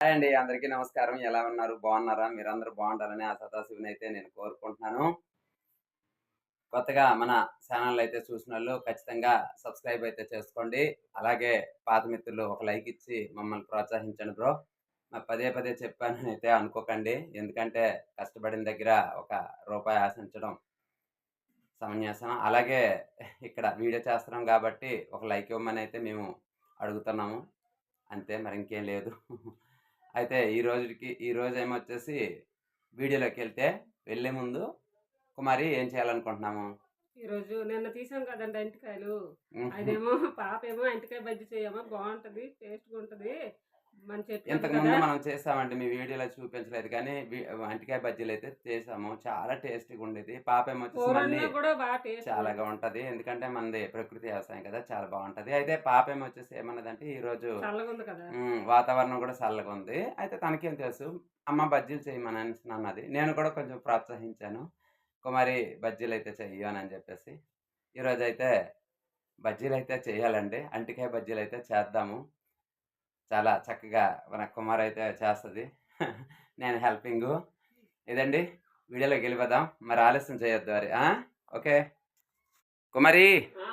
Hi అండి. అందరికీ నమస్కారం. ఎలా ఉన్నారు? బాగున్నారా? మీరందరూ బాగుండాలని ఆ సదాశివునైతే నేను కోరుకుంటున్నాను. కొత్తగా మన ఛానెల్ అయితే చూసినోళ్ళు ఖచ్చితంగా సబ్స్క్రైబ్ అయితే చేసుకోండి. అలాగే పాత మిత్రులు ఒక లైక్ ఇచ్చి మమ్మల్ని ప్రోత్సహించండి బ్రో. పదే పదే చెప్పాననైతే అనుకోకండి. ఎందుకంటే కష్టపడిన దగ్గర ఒక రూపాయి ఆశించడం సమంజసం. అలాగే ఇక్కడ వీడియో చేస్తున్నాం కాబట్టి ఒక లైక్ ఇవ్వమనైతే మేము అడుగుతున్నాము. అంతే మరింకేం లేదు. అయితే ఈరోజు ఏమొచ్చేసి వీడియోలోకెళ్తే వెళ్ళే ముందు కుమారి ఏం చేయాలనుకుంటున్నాము? ఈరోజు నిన్న తీసాం కదండి అంటికాయలు. అదేమో పాపేమో అంటికాయ బజ్జీ చేయమ్మా బాగుంటది, టేస్ట్‌గా ఉంటది. మన చెట్టు ఉంది ఇంతకుముందు కదా! మనం చేసామండి. మీ వీడియోలో చూపించలేదు కానీ అంటికాయ బజ్జీలైతే చేసాము. చాలా టేస్టీగా ఉండేది. పాపేమొచ్చేసి మళ్ళీ కూరల్లో కూడా బాగా టేస్ట్‌గా చాలాగా ఉంటది. ఉంటది. ఎందుకంటే మనది ప్రకృతి వ్యవసాయం కదా! చాలా బావుంటది. అయితే పాపేమొచ్చేసి ఏమన్నదంటే ఈరోజు చల్లగుంది కదా! వాతావరణం కూడా చల్లగుంది. అయితే తనకేం తెలుసు, అమ్మ బజ్జీలు చేయమననేసి అన్నది. నేను కూడా కొంచెం ప్రోత్సహించాను. కుమారి బజ్జీలైతే చెయ్యు అనని చెప్పేసి. ఈరోజైతే బజ్జీలైతే చేయాలండి. అంటికాయ బజ్జీలైతే చేద్దాము. చాలా చక్కగా మన కుమారైతే చేస్తది. నేను హెల్పింగు. ఇదండి వీడియోలోకెళ్ళిపోదాం. మరి ఆలస్యం చేయొద్దు మరి. ఆ! ఓకే. కుమారి ఆ!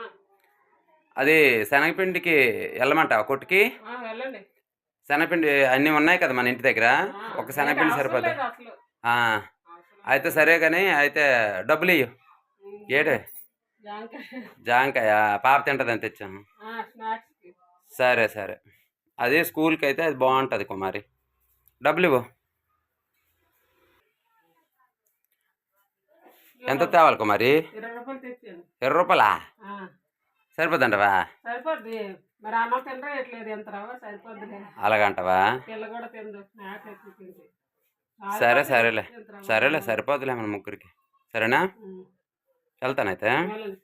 అది శనగపిండికి ఎళ్ళమంటావా కొట్టుకి? వెళ్ళండి. శనగపిండి అన్నీ ఉన్నాయి కదా మన ఇంటి దగ్గర. ఒక లేదు శనగపిండి అవసరం సరిపోద్దా? లేదు అసలు. ఆ! అవసరం అయితే లేదు. సరే గాని అయితే డబ్బులియ్యి. ఏటి? జాంకాయ. జాంకాయ పాప తింటదని తెచ్చాను. స్నాక్స్‌కి. సరే, సరే. అది స్కూలుకైతే అది బావుంటది కుమారి. డబ్బులివ్వు. ఎంత తేవాలి కుమారి? రూ. 20 తెచ్చాను. రూ. 20 ఆ! సరిపోద్దంటావా? సరిపోద్ది. మరి అన్నం తినరా ఎట్లేదు ఎంత రవ్వ సరిపోద్దిలే. అలాగంటావా? పిల్ల కూడా తినదు స్నాక్స్ ఎక్కువ తింటే. సరే, సరిపోద్ది సరేలే. ఇంత రవ్వ సరేలే అన్నం. సరిపోద్దిలే మన ముగ్గురికి. సరేనా? హ్మ్. వెళ్తానయితే. వెళ్ళండి.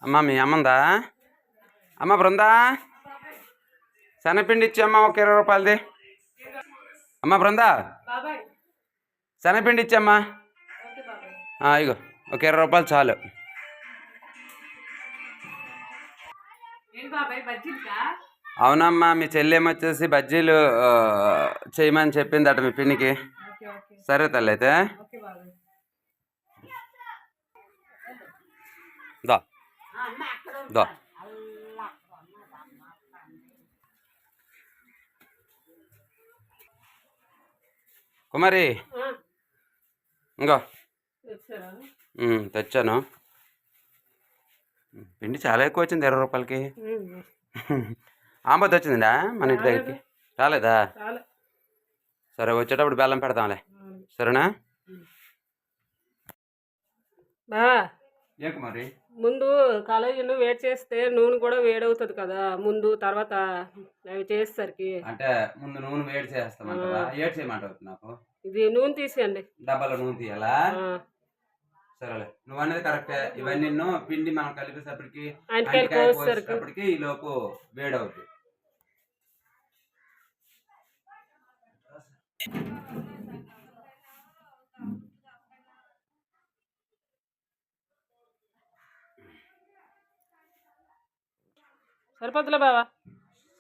అమ్మ మీ అమ్ముందా? అమ్మ బృందా శనగపిండి ఇచ్చమ్మా ఒక రూ. 20ది. అమ్మ బృందా బాబాయ్ శనగపిండి ఇచ్చమ్మా. ఓకే బాబాయ్. ఇగో ఒక రూ. 20 చాలు. ఏంటి బాబాయ్ బజ్జీలకా? అవునమ్మా మీ చెల్లేమొచ్చేసి బజ్జీలు చేయమని చెప్పిందట మీ పిన్నికి. ఓకే ఓకే సరే తల్లి అయితే. ఓకే బాబాయ్. దా అమ్మ అక్కడ దా ఉంటాను. అల్లా కుమారి ఇంకో తెచ్చారా? తెచ్చాను. పిండి చాలా ఎక్కువ వచ్చింది రూ. 20కి. ఆంబొద్దు వచ్చిందా మన ఇంటి దగ్గరికి? రాలేదా? చాలు. సరే వచ్చేటప్పుడు బెల్లం పెడతాంలే. సరేనా? బావా ఏ కుమారి? ముందు కళాయిను వేడి చేస్తే నూనె కూడా వేడవుతుంది కదా ముందు తర్వాత అవి చేసేసరికి. అంటే ముందు నూనె వేడి చేస్తామంటావా? ఏడు చేయమంటావు నాకు? ఇది నూనె తీసేయండి. డబ్బాలో నూనె తీయాలా? ఆ, సరేలే నువ్వు అనేది కరెక్టే. ఇవన్నీ పిండి మనం కలిపేసప్పటికి అంటికాయలు అంటికాయ కోసేసరికి కోసేటప్పటికి ఈ లోపు వేడవుద్ది. సరిపోద్దులే బావా.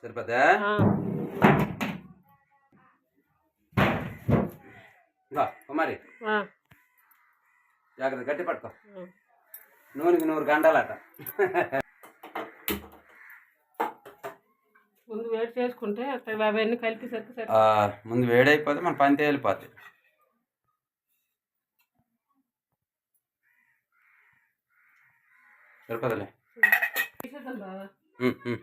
సరిపోతా? ఆ, ఇంకా కుమారి ఆ, జాగ్రత్త గట్టి పట్టుకో. ఆ. నూనెకి 100 గంటలట. ముందు వేడి చేసుకుంటే అవన్నీ కలిపేసరికి సరి. ముందు వేడైపోతే మన పని తేలిపోద్ది. సరిపోదులే. తీసేద్దాం బావా. ఉమ్, ఉమ్.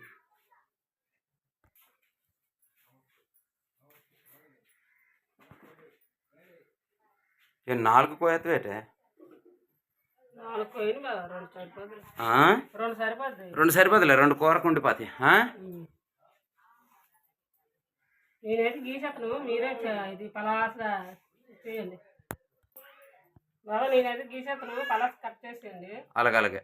ఏ 4 కోయత్వేటే? 4 పోయిన బావా 2 సరిపోద్ది. 2 సరిపోద్ది. 2 సరిపోదులే. 2 కూరకు ఉండిపోతాయి. నేనైతే గీసేతను మీరే ఇది పలాసగా చేయండి బాబా. నేనైతే గీసేతను పలాస కట్ చేసేయండి. అలాగే.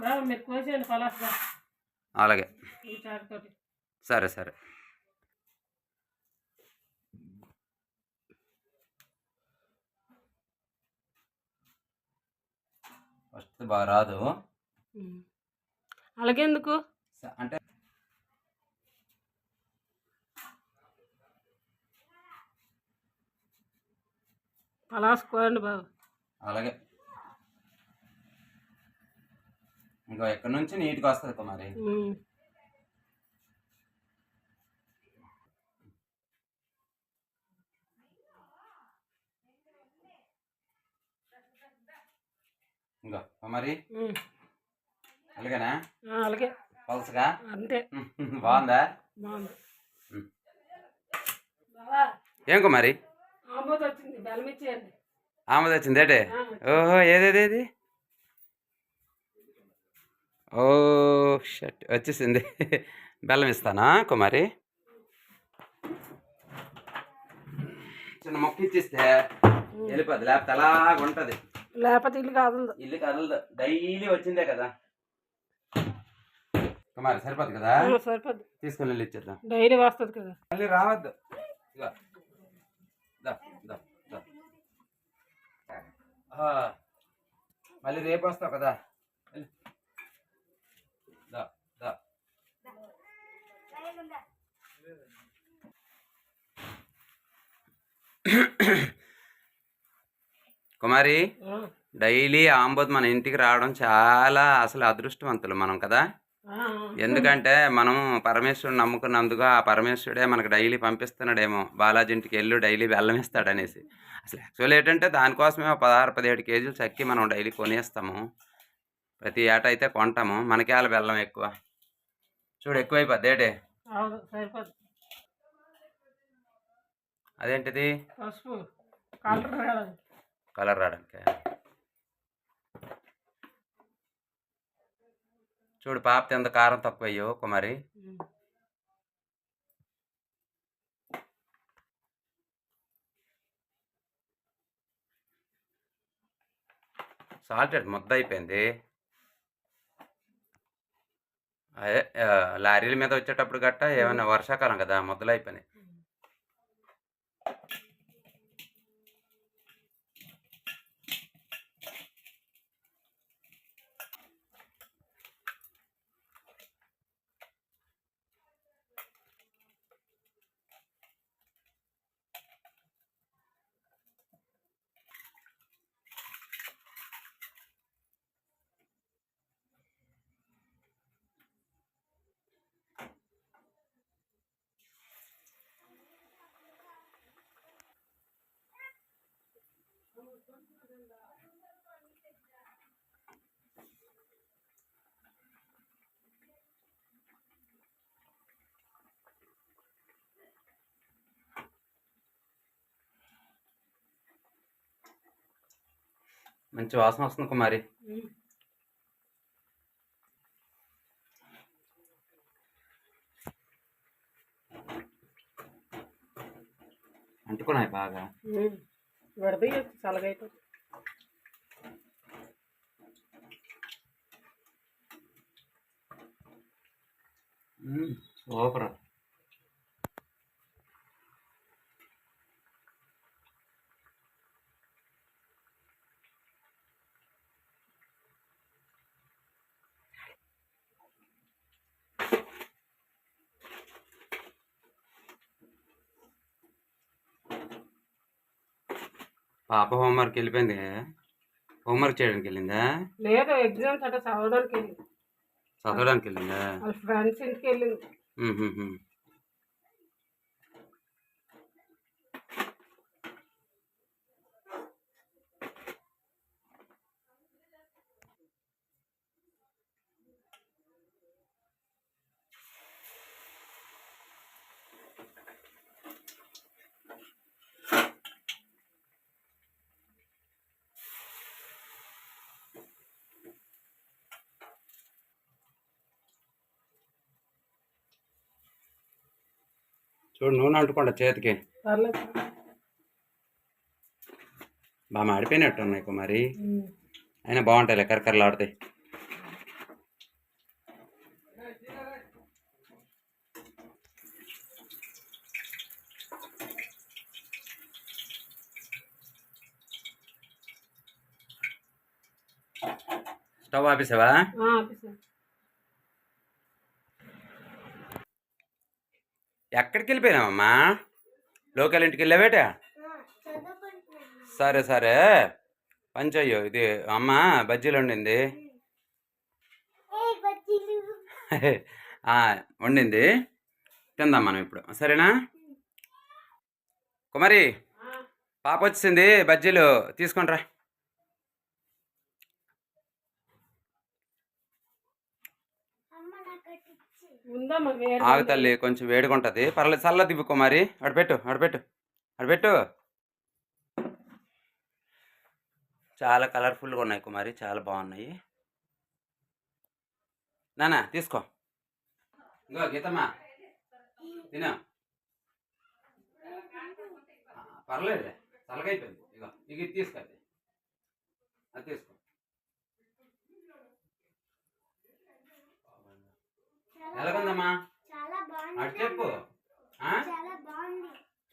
బాబు మీరు కోసేయండి పలాసగా అలాగే ఈ చాకుతోటి. సరే సరే. ఫస్ట్ బాగా రాదు అలాగెందుకు అంటే పలాసుకోండి బాబు. అలాగే ఇంకా ఎక్కడి నుంచి నీట్గా వస్తుంది కుమారి. ఇంకా కుమారి అలాగేనా? అలాగే పలసగా అంతే. బాగుందా? బాగుంది. ఏం కుమారి ఆమోద్ వచ్చింది, బెల్లం ఇచ్చేయండి. ఆమెది వచ్చింది ఏటే? ఓహో ఏదేది? ఓ షట్ వచ్చేసింది. బెల్లం ఇస్తానా కుమారి? చిన్న మొక్క ఇచ్చిస్తే వెళ్ళిపోద్ది, లేకపోతే అలాగ ఉంటుంది. లేకపోతే ఇల్లు కదలదు. ఇల్లు కదలదు, డైలీ వచ్చిందే కదా కుమారి. సరిపోద్ది కదా? సరిపోద్ది, తీసుకొని వెళ్ళి ఇచ్చేద్దాం. డైలీ వస్తుంది కదా. మళ్ళీ రావద్దు. ఇగో. దా, దా, దా. మళ్ళీ రేపు వస్తావు కదా. వెళ్ళు. దా, దా. కుమారి డైలీ ఆంబోద్ మన ఇంటికి రావడం చాలా అసలు అదృష్టవంతులు మనం కదా. ఎందుకంటే మనం పరమేశ్వరుని నమ్ముకున్నందుకు ఆ పరమేశ్వరుడే మనకు డైలీ పంపిస్తున్నాడేమో బాలాజీ ఇంటికి వెళ్ళు డైలీ బెల్లం ఇస్తాడనేసి. అసలు యాక్చువల్ ఏంటంటే దానికోసమే 16-17 కేజీలు చక్కి మనం డైలీ కొనేస్తాము. ప్రతి ఏటా అయితే కొంటాము. మనకే వాళ్ళ బెల్లం ఎక్కువ. చూడు ఎక్కువైపోద్ది ఏటే? అదేంటిది? కలర్ రావడానికి. చూడు పాప ఎంత కారం తక్కువ అయ్యో కుమారి. సాల్టెడ్ ముద్ద అయిపోయింది. అదే లారీల మీద వచ్చేటప్పుడు గట్ట ఏమైనా వర్షాకాలం కదా ముద్దలు అయిపోయినాయి. మంచి వాసన వస్తుంది కుమారి. అంటుకున్నాయి బాగా. చల్లగైపోతుంది. సూపర్. పాప హోంవర్క్ వెళ్ళిపోయింది. హోంవర్క్ చేయడానికి వెళ్ళిందా? లేదు, ఎగ్జామ్స్ అట్లా చదవడానికి వెళ్ళింది. చదవడానికి వెళ్ళిందా? వాళ్ళ ఫ్రెండ్స్ ఇంటికి వెళ్ళింది. చూడు నూనె అంటుకోండి చేతికి. బాగా మాడిపోయినట్టు ఉన్నాయి కుమారి. అయినా బాగుంటాయి కరకరలాడతాయి. స్టవ్ ఆపేసావా? ఆపేసాను. ఎక్కడికి వెళ్ళిపోయినావమ్మా? లోకల్ ఇంటికి వెళ్ళావేట? సరే సరే పని చెయ్యు. ఇది అమ్మ బజ్జీలు వండింది. వండింది తిందాం మనం ఇప్పుడు, సరేనా? కుమారి పాప వచ్చింది, బజ్జీలు తీసుకొనిరా. ఆగు తల్లి, కొంచెం వేడిగా ఉంటుంది, పర్లేదు. చల్ల దివ్వు కుమారి. అడపెట్టు అడపెట్టు అడపెట్టు. చాలా కలర్ఫుల్గా ఉన్నాయి కుమారి, చాలా బాగున్నాయి. నానా తీసుకో. ఇంకో గీతమ్మా తిన. పర్లేదు, చల్లగా అయిపోయింది. ఇగో ఇక ఇది తీసుకో, అది తీసుకో. ఎలాగుందమ్మా? అటు చెప్పు.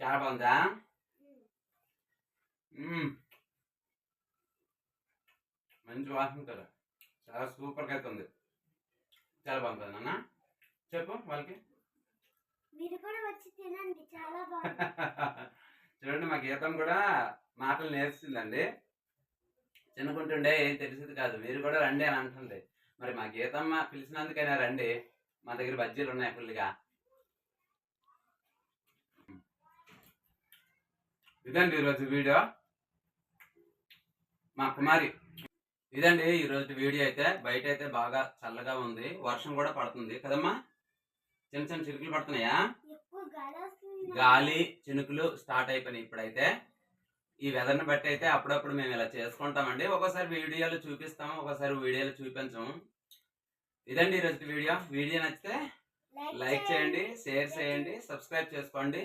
చాలా బాగుందా? మంచి వాసన కదా, చాలా సూపర్గా అయితే ఉంది. చాలా బాగుంటుంది నాన్న. చెప్పు వాళ్ళకి. చూడండి, మా గీతం కూడా మాటలు నేర్చుకుందండి. చిన్నకుంటుండే ఏం తెలిసేది కాదు. మీరు కూడా రండి అని అంటుంది. మరి మా గీతమ్మ పిలిచినందుకైనా రండి. మా దగ్గర బజ్జీలు ఉన్నాయి ఫుల్గా. ఇదండి ఈరోజు వీడియో. మా కుమారి ఇదండి ఈరోజు వీడియో. అయితే బయట అయితే బాగా చల్లగా ఉంది, వర్షం కూడా పడుతుంది కదమ్మా. చిన్న చిన్న చినుకులు పడుతున్నాయా? గాలి చినుకులు స్టార్ట్ అయిపోయినాయి ఇప్పుడైతే. ఈ వెదర్ని బట్టి అయితే అప్పుడప్పుడు మేము ఇలా చేసుకుంటామండి. ఒక్కోసారి వీడియోలు చూపిస్తాము, ఒక్కోసారి వీడియోలు చూపించము. ఇదండి ఈరోజు వీడియో. వీడియో నచ్చితే లైక్ చేయండి, షేర్ చేయండి, సబ్స్క్రైబ్ చేసుకోండి.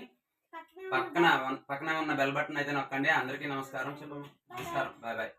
పక్కన ఉన్న బెల్ బటన్ అయితే నొక్కండి. అందరికీ నమస్కారం చెప్పు. నమస్కారం, బాయ్ బాయ్.